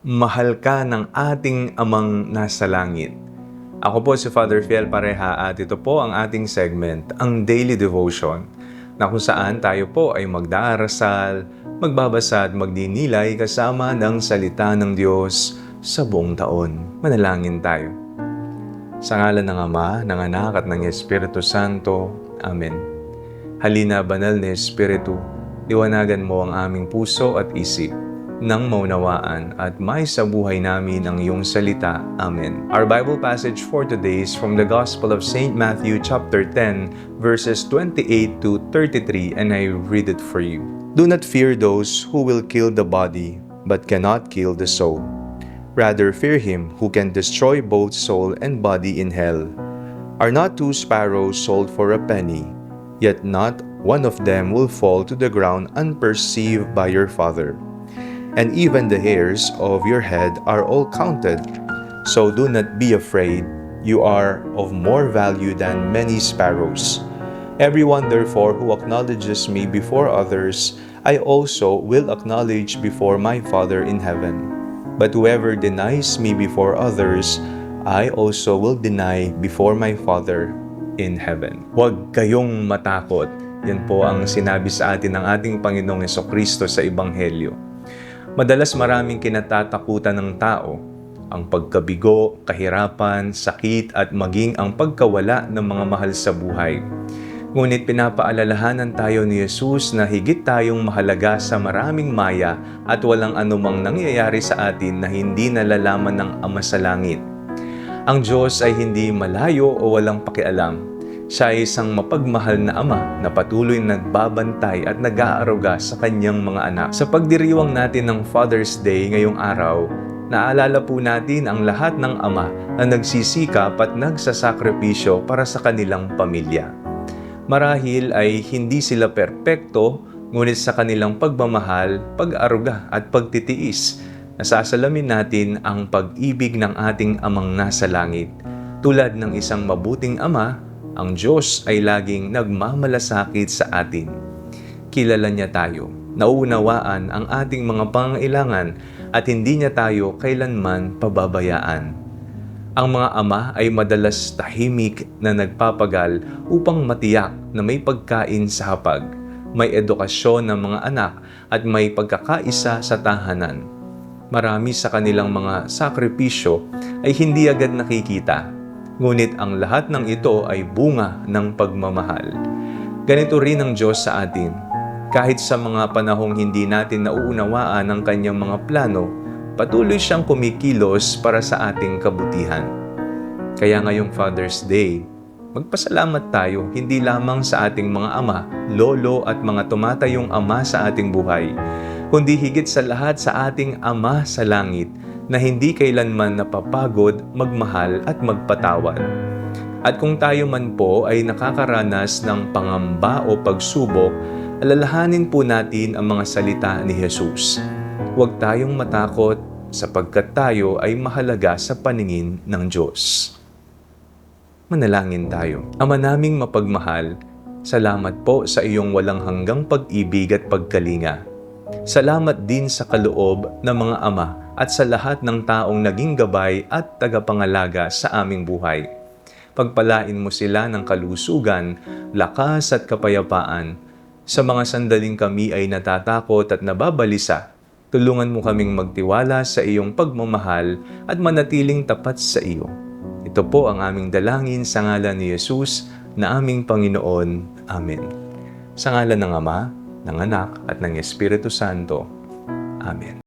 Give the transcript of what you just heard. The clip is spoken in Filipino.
Mahal ka ng ating Amang nasa langit. Ako po si Father Fiel Pareha at ito po ang ating segment, ang Daily Devotion, na kung saan tayo po ay magdarasal, magbabasa at magdinilay kasama ng salita ng Diyos sa buong taon. Manalangin tayo. Sa ngalan ng Ama, ng Anak at ng Espiritu Santo. Amen. Halina, banal na Espiritu, liwanagan mo ang aming puso at isip nang maunawaan at may sa buhay namin ang iyong salita. Amen. Our Bible passage for today is from the Gospel of St. Matthew chapter 10, verses 28 to 33, and I read it for you. Do not fear those who will kill the body, but cannot kill the soul. Rather fear him who can destroy both soul and body in hell. Are not two sparrows sold for a penny? Yet not one of them will fall to the ground unperceived by your Father. And even the hairs of your head are all counted. So do not be afraid, you are of more value than many sparrows. Everyone therefore who acknowledges me before others, I also will acknowledge before my Father in heaven. But whoever denies me before others, I also will deny before my Father in heaven. Huwag kayong matakot. Yan po ang sinabi sa atin ng ating Panginoong Jesucristo sa Ebanghelyo. Madalas maraming kinatatakutan ng tao, ang pagkabigo, kahirapan, sakit at maging ang pagkawala ng mga mahal sa buhay. Ngunit pinapaalalahanan tayo ni Jesus na higit tayong mahalaga sa maraming maya at walang anumang nangyayari sa atin na hindi nalalaman ng Ama sa Langit. Ang Diyos ay hindi malayo o walang pakialam. Siya ay isang mapagmahal na Ama na patuloy nagbabantay at nag-aaruga sa kanyang mga anak. Sa pagdiriwang natin ng Father's Day ngayong araw, naalala po natin ang lahat ng ama na nagsisikap at nagsasakripisyo para sa kanilang pamilya. Marahil ay hindi sila perpekto, ngunit sa kanilang pagmamahal, pag-aruga at pagtitiis, nasasalamin natin ang pag-ibig ng ating Amang nasa langit. Tulad ng isang mabuting ama, ang Diyos ay laging nagmamalasakit sa atin. Kilala niya tayo, nauunawaan ang ating mga pangailangan at hindi niya tayo kailanman pababayaan. Ang mga ama ay madalas tahimik na nagpapagal upang matiyak na may pagkain sa hapag, may edukasyon ng mga anak at may pagkakaisa sa tahanan. Marami sa kanilang mga sakripisyo ay hindi agad nakikita. Ngunit ang lahat ng ito ay bunga ng pagmamahal. Ganito rin ang Diyos sa atin. Kahit sa mga panahong hindi natin nauunawaan ang kanyang mga plano, patuloy siyang kumikilos para sa ating kabutihan. Kaya ngayong Father's Day, magpasalamat tayo hindi lamang sa ating mga ama, lolo at mga tumatayong ama sa ating buhay, kundi higit sa lahat sa ating Ama sa Langit, na hindi kailanman napapagod, magmahal at magpatawad. At kung tayo man po ay nakakaranas ng pangamba o pagsubok, alalahanin po natin ang mga salita ni Jesus. Huwag tayong matakot sapagkat tayo ay mahalaga sa paningin ng Diyos. Manalangin tayo. Ama naming mapagmahal, salamat po sa iyong walang hanggang pag-ibig at pagkalinga. Salamat din sa kaloob ng mga ama at sa lahat ng taong naging gabay at tagapangalaga sa aming buhay. Pagpalain mo sila ng kalusugan, lakas at kapayapaan. Sa mga sandaling kami ay natatakot at nababalisa, tulungan mo kaming magtiwala sa iyong pagmamahal at manatiling tapat sa iyo. Ito po ang aming dalangin sa ngalan ni Jesus na aming Panginoon. Amen. Sa ngalan ng Ama, ng Anak at ng Espiritu Santo. Amen.